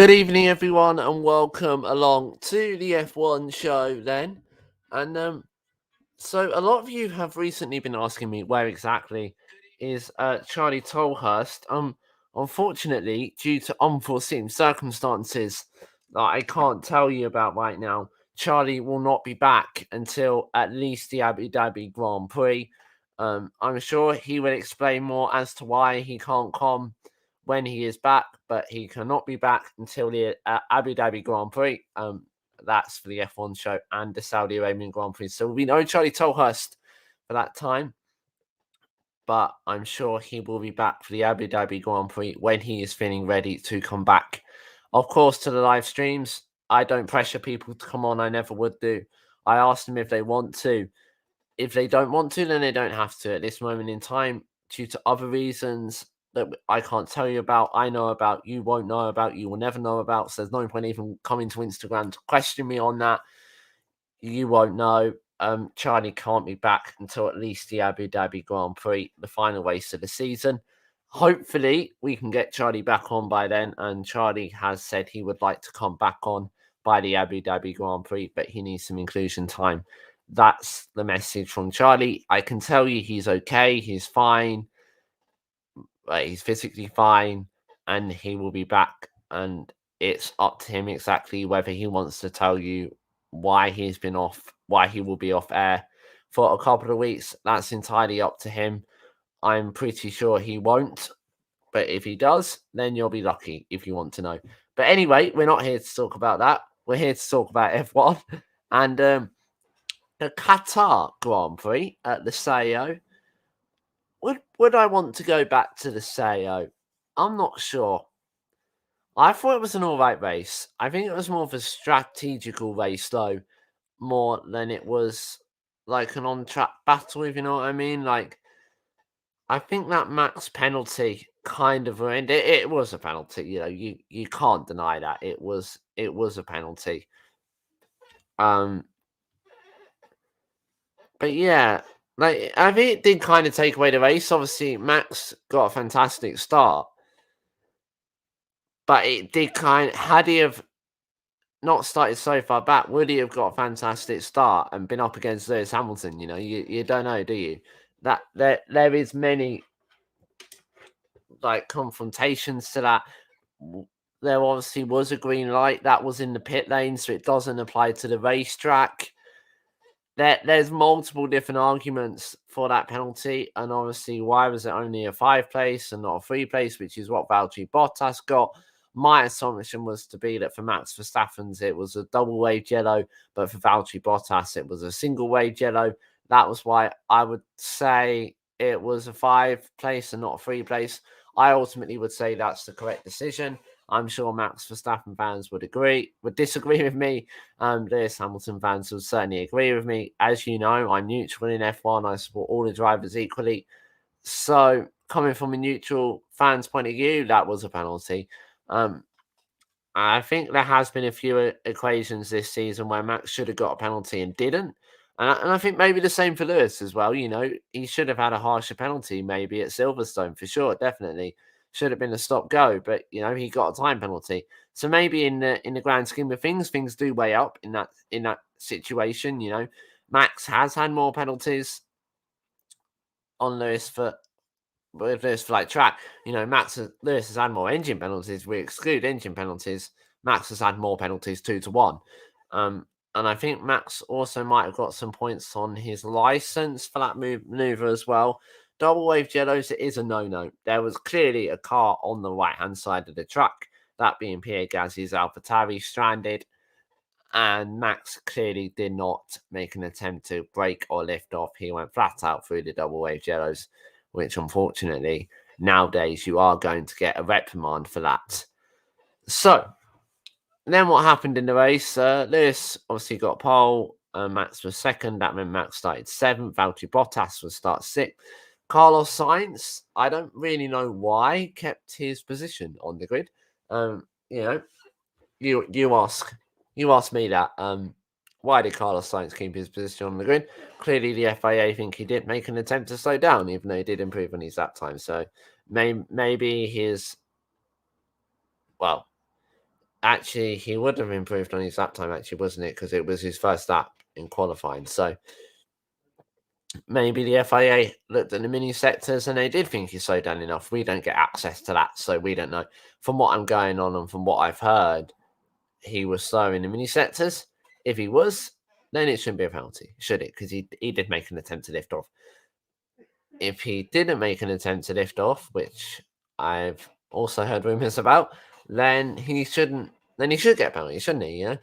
Good evening, everyone, and welcome along to the F1 show. So a lot of you have recently been asking me where exactly is Charlie Tolhurst. Unfortunately, due to unforeseen circumstances that I can't tell you about right now, Charlie will not be back until at least the Abu Dhabi Grand Prix. I'm sure he will explain more as to why he can't come when he is back, but he cannot be back until the Abu Dhabi Grand Prix. That's for the F1 show and the Saudi Arabian Grand Prix. So we know Charlie Tolhurst for that time, but I'm sure he will be back for the Abu Dhabi Grand Prix when he is feeling ready to come back. Of course, to the live streams, I don't pressure people to come on. I never would do. I ask them if they want to. If they don't want to, then they don't have to at this moment in time, due to other reasons that I can't tell you about. I know about, you won't know about, you will never know about. So there's no point even coming to Instagram to question me on that. You won't know. Charlie can't be back until at least the Abu Dhabi Grand Prix, the final race of the season. Hopefully, we can get Charlie back on by then. And Charlie has said he would like to come back on by the Abu Dhabi Grand Prix, but he needs some inclusion time. That's the message from Charlie. I can tell you he's okay. He's fine. He's physically fine, and he will be back. And it's up to him exactly whether he wants to tell you why he's been off, why he will be off air for a couple of weeks. That's entirely up to him. I'm pretty sure he won't, but if he does, then you'll be lucky if you want to know. But anyway, we're not here to talk about that. We're here to talk about F1 and the Qatar Grand Prix at the Sao. Would I want to go back to the Sao? I'm not sure. I thought it was an alright race. I think it was more of a strategical race, though, more than it was like an on-track battle, if you know what I mean. Like, I think that Max penalty kind of ruined it. It was a penalty, you can't deny that. It was a penalty. But yeah, like I think it did kind of take away the race. Obviously, Max got a fantastic start. But it did had he have not started so far back, would he have got a fantastic start and been up against Lewis Hamilton? You don't know, do you? That there is many like confrontations to that. There obviously was a green light that was in the pit lane, so it doesn't apply to the racetrack. There's multiple different arguments for that penalty, and obviously, why was it only a 5 place and not a 3 place, which is what Valtteri Bottas got? My assumption was to be that for Max Verstappen's, it was a double wave yellow, but for Valtteri Bottas, it was a single wave yellow. That was why I would say it was a 5 place and not a 3 place. I ultimately would say that's the correct decision. I'm sure Max Verstappen fans would disagree with me. Lewis Hamilton fans would certainly agree with me. As you know, I'm neutral in F1. I support all the drivers equally. So, coming from a neutral fan's point of view, that was a penalty. I think there has been a few occasions this season where Max should have got a penalty and didn't. And I think maybe the same for Lewis as well. He should have had a harsher penalty, maybe at Silverstone for sure, definitely. Should have been a stop go, but he got a time penalty. So maybe in the grand scheme of things do weigh up in that situation. Max has had more penalties on Lewis for like track. Lewis has had more engine penalties. We exclude engine penalties. Max has had more penalties 2-1. And I think Max also might have got some points on his license for that maneuver as well. Double wave yellows, it is a no-no. There was clearly a car on the right-hand side of the track, that being Pierre Gasly's AlphaTauri, stranded, and Max clearly did not make an attempt to brake or lift off. He went flat out through the double wave yellows, which unfortunately nowadays you are going to get a reprimand for that. So then what happened in the race? Lewis obviously got pole. Max was second. That meant Max started 7th. Valtteri Bottas was start 6th. Carlos Sainz, I don't really know why, kept his position on the grid. You ask me that. Why did Carlos Sainz keep his position on the grid? Clearly, the FIA think he did make an attempt to slow down, even though he did improve on his lap time. So maybe actually, he would have improved on his lap time, actually, wasn't it? Because it was his first lap in qualifying. So maybe the FIA looked at the mini sectors and they did think he slowed down enough. We don't get access to that, so we don't know. From what I'm going on and from what I've heard, he was slow in the mini sectors. If he was, then it shouldn't be a penalty, should it? Because he did make an attempt to lift off. If he didn't make an attempt to lift off, which I've also heard rumours about, then he shouldn't. Then he should get a penalty, shouldn't he? Yeah.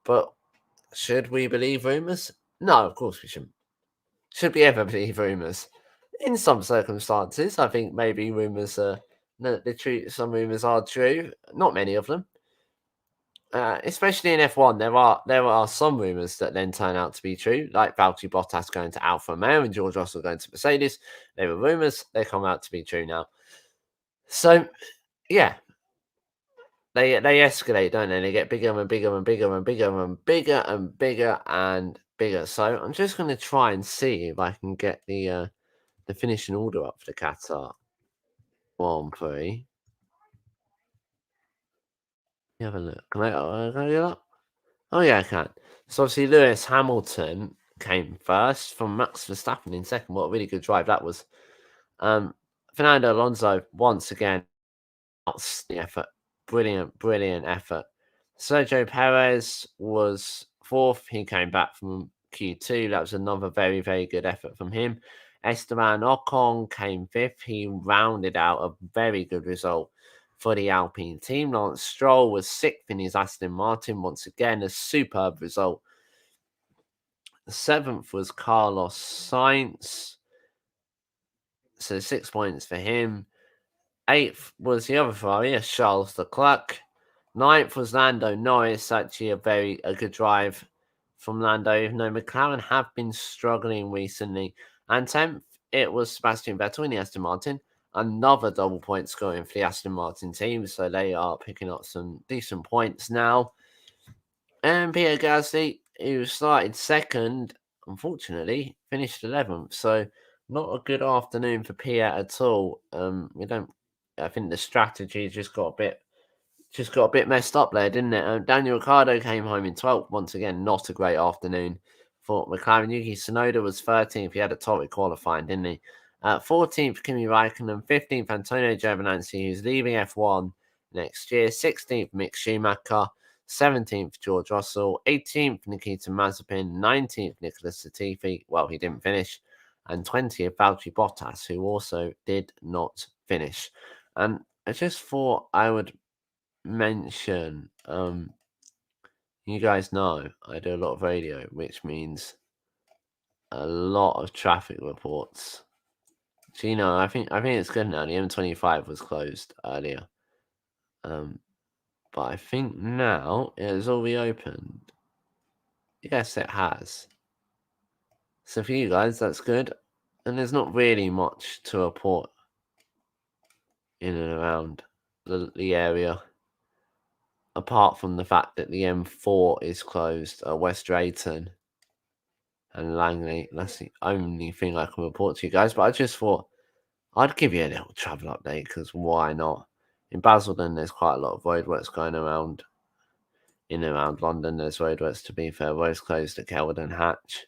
But should we believe rumours? No, of course we shouldn't. Should we ever believe rumours? In some circumstances, I think maybe rumours are the truth. Some rumours are true. Not many of them. Especially in F1, there are some rumours that then turn out to be true, like Valtteri Bottas going to Alfa Romeo and George Russell going to Mercedes. They were rumours; they come out to be true now. So, yeah, they escalate, don't they? They get bigger and bigger and bigger and bigger and bigger and bigger and bigger. So I'm just going to try and see if I can get the finishing order up for the Qatar Grand Prix. Have a look. Can I get up? Oh yeah, I can. So obviously Lewis Hamilton came first from Max Verstappen in second. What a really good drive that was. Fernando Alonso once again, outstanding effort, brilliant effort. Sergio Perez was fourth. He came back from Q2. That was another very good effort from him. Esteban Ocon came fifth. He rounded out a very good result for the Alpine team. Lance Stroll was sixth in his Aston Martin. Once again, a superb result. The seventh was Carlos Sainz. So 6 points for him. Eighth was the other Ferrari, Charles Leclerc. Ninth was Lando Norris. Actually, a good drive from Lando, even though McLaren have been struggling recently. And 10th, it was Sebastian Vettel in the Aston Martin. Another double point scoring for the Aston Martin team. So they are picking up some decent points now. And Pierre Gasly, who started second, unfortunately, finished 11th. So not a good afternoon for Pierre at all. I think the strategy just got a bit messed up there, didn't it? Daniel Ricciardo came home in 12th. Once again, not a great afternoon for McLaren. Yuki Tsunoda was 13th. He had a torrid qualifying, didn't he? 14th, Kimi Raikkonen. 15th, Antonio Giovinazzi, who's leaving F1 next year. 16th, Mick Schumacher. 17th, George Russell. 18th, Nikita Mazepin. 19th, Nicholas Latifi. Well, he didn't finish. And 20th, Valtteri Bottas, who also did not finish. And I just thought I would mention, you guys know I do a lot of radio, which means a lot of traffic reports. So I think it's good now. The M25 was closed earlier, but I think now it has all reopened. Yes, it has. So for you guys, that's good. And there's not really much to report in and around the area, apart from the fact that the M4 is closed at West Drayton and Langley. That's the only thing I can report to you guys. But I just thought I'd give you a little travel update, because why not? In Basildon, there's quite a lot of roadworks going around. In and around London, there's roadworks, to be fair. Roads closed at Kelvedon Hatch.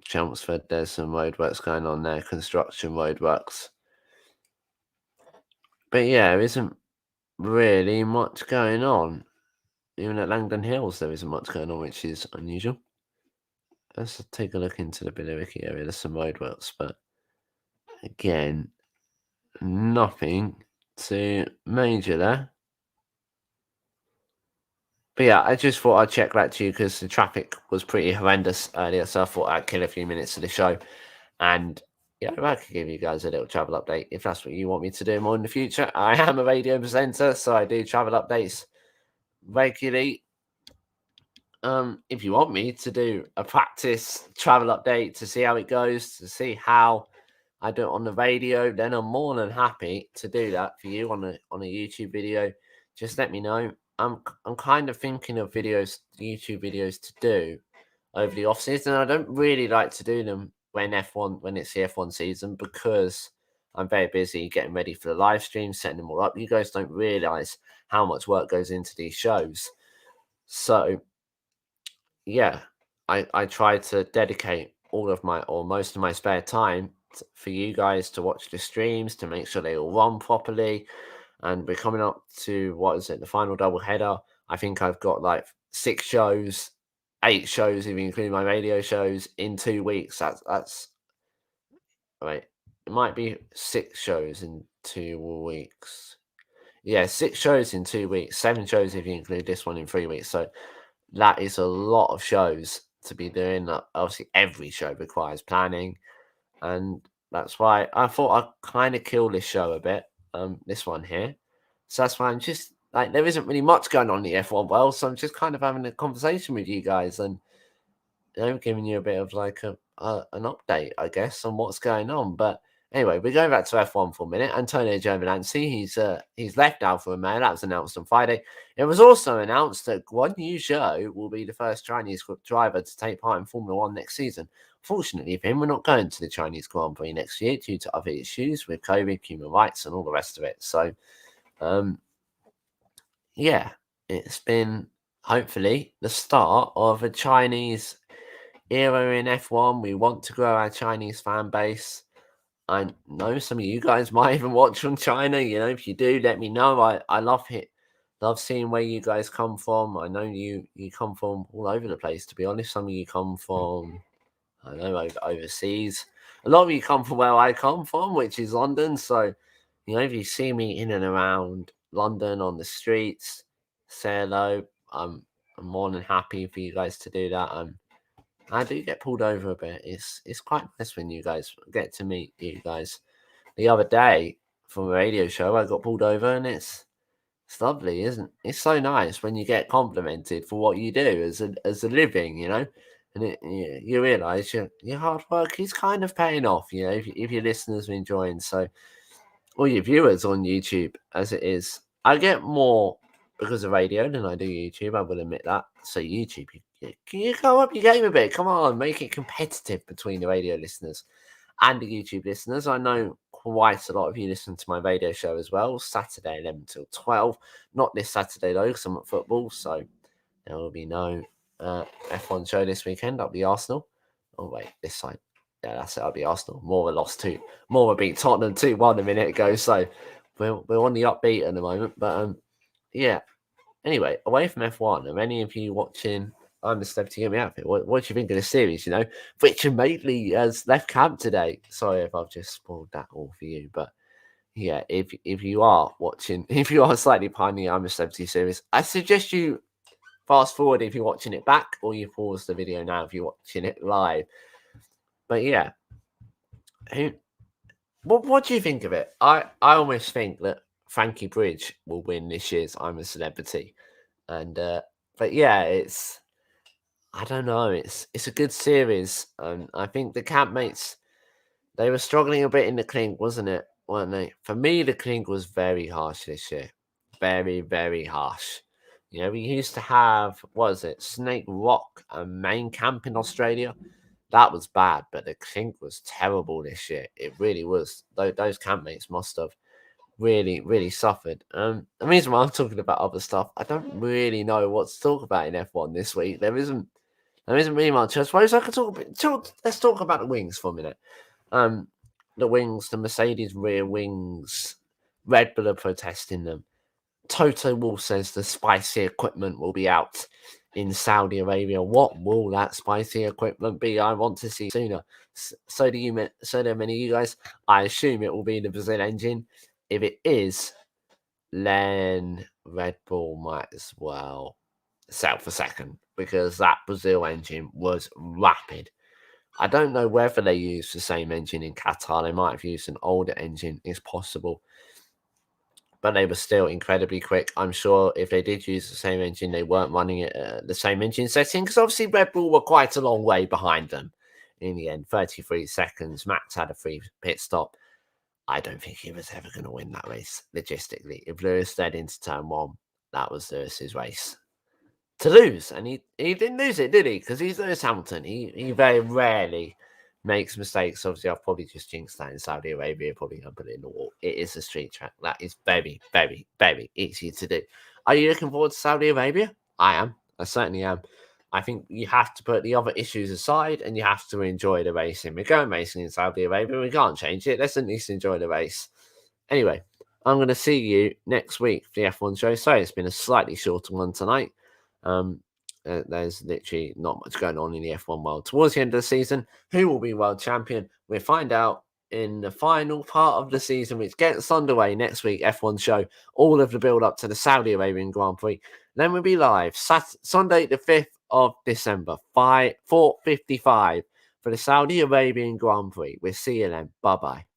Chelmsford, there's some roadworks going on there, construction roadworks. But yeah, there isn't really much going on. Even at Langdon Hills, there isn't much going on, which is unusual. Let's take a look into the Billericay area. There's some roadworks, but again, nothing too major there. But yeah, I just thought I'd check that to you because the traffic was pretty horrendous earlier, so I thought I'd kill a few minutes of the show. And yeah, I could give you guys a little travel update if that's what you want me to do more in the future. I am a radio presenter, so I do travel updates regularly. If you want me to do a practice travel update to see how it goes, to see how I do it on the radio, then I'm more than happy to do that for you on a YouTube video. Just let me know. I'm kind of thinking of YouTube videos to do over the off season. I don't really like to do them when it's the F1 season, because I'm very busy getting ready for the live stream, setting them all up. You guys don't realize how much work goes into these shows. So yeah, I try to dedicate all of my or most of my spare time for you guys to watch the streams, to make sure they all run properly. And we're coming up to, what is it, the final double header. I think I've got like 6 shows, 8 shows, if you include my radio shows, in 2 weeks. That's right. It might be 6 shows in 2 weeks. Yeah, 6 shows in 2 weeks, 7 shows if you include this one in 3 weeks. So that is a lot of shows to be doing. Obviously, every show requires planning, and that's why I thought I'd kind of kill this show a bit. This one here. So that's why I'm just like, there isn't really much going on in the F1 world, so I'm just kind of having a conversation with you guys and, you know, giving you a bit of like an update, I guess, on what's going on. But anyway, we're going back to F1 for a minute. Antonio Giovinazzi, he's left Alfa Romeo. That was announced on Friday. It was also announced that Guan Yu Zhou will be the first Chinese driver to take part in Formula One next season. Fortunately for him, we're not going to the Chinese Grand Prix next year due to other issues with COVID, human rights, and all the rest of it. So, yeah, it's been hopefully the start of a Chinese era in F1. We want to grow our Chinese fan base. I know some of you guys might even watch from China. You know, if you do, let me know. I love it. Love seeing where you guys come from. I know you come from all over the place, to be honest. Some of you come from, I know, overseas. A lot of you come from where I come from, which is London. So, you know, if you see me in and around London on the streets, say hello. I'm more than happy for you guys to do that. I do get pulled over a bit. It's quite nice when you guys get to meet you guys. The other day from a radio show, I got pulled over, and it's lovely, isn't it? It's so nice when you get complimented for what you do as a living, you know, and you realise your hard work is kind of paying off, you know, if your listeners are enjoying. So, or your viewers on YouTube, as it is, I get more because of radio than I do YouTube. I will admit that. So YouTube, can you go up your game a bit? Come on, make it competitive between the radio listeners and the YouTube listeners. I know quite a lot of you listen to my radio show as well, Saturday 11 till 12. Not this Saturday though, because I'm at football, so there will be no F1 show this weekend. That'll be Arsenal. Oh wait, this side. Yeah, that's it. I'll be Arsenal. More lost 2. More beat Tottenham 2-1 a minute ago. So we're on the upbeat at the moment. But yeah. Anyway, away from F1, are any of you watching I'm the Celebrity Get Me Outfit? What do you think of the series? You know, Richard Madeley has left camp today. Sorry if I've just spoiled that all for you. But yeah, if you are watching, if you are slightly behind the I'm a Celebrity series, I suggest you fast forward if you're watching it back, or you pause the video now if you're watching it live. But yeah, what do you think of it? I almost think that Frankie Bridge will win this year's I'm a Celebrity, and but yeah, I don't know. It's a good series, and I think the campmates, they were struggling a bit in the clink, wasn't it? Weren't they? For me, the clink was very harsh this year, very very harsh. You know, we used to have, what was it, Snake Rock, a main camp in Australia. That was bad, but the clink was terrible this year. It really was. Those campmates must have really, really suffered. The reason why I'm talking about other stuff, I don't really know what to talk about in F1 this week. There isn't really much. I suppose I could let's talk about the wings for a minute. The wings, the Mercedes rear wings, Red Bull are protesting them. Toto Wolff says the spicy equipment will be out in Saudi Arabia. What will that spicy equipment be? I want to see sooner. So do many of you guys. I assume it will be the Brazil engine. If it is, then Red Bull might as well sell for second, because that Brazil engine was rapid. I don't know whether they used the same engine in Qatar. They might have used an older engine. It's possible. But they were still incredibly quick. I'm sure if they did use the same engine, they weren't running it at the same engine setting, because obviously Red Bull were quite a long way behind them in the end. 33 seconds. Max had a free pit stop. I don't think he was ever going to win that race, logistically. If Lewis led into turn 1, that was Lewis's race to lose. And he didn't lose it, did he? Because he's Lewis Hamilton. He very rarely makes mistakes. Obviously, I've probably just jinxed that in Saudi Arabia, probably going to put it in the wall. It is a street track. That is very, very, very easy to do. Are you looking forward to Saudi Arabia? I am. I certainly am. I think you have to put the other issues aside and you have to enjoy the racing. We're going racing in Saudi Arabia. We can't change it. Let's at least enjoy the race. Anyway, I'm going to see you next week for the F1 show. Sorry, it's been a slightly shorter one tonight. There's literally not much going on in the F1 world. Towards the end of the season, who will be world champion? We'll find out in the final part of the season, which gets underway next week. F1 show, all of the build up to the Saudi Arabian Grand Prix. Then we'll be live Sunday, the 5th of December, 4:55 for the Saudi Arabian Grand Prix. We'll see you then. Bye bye.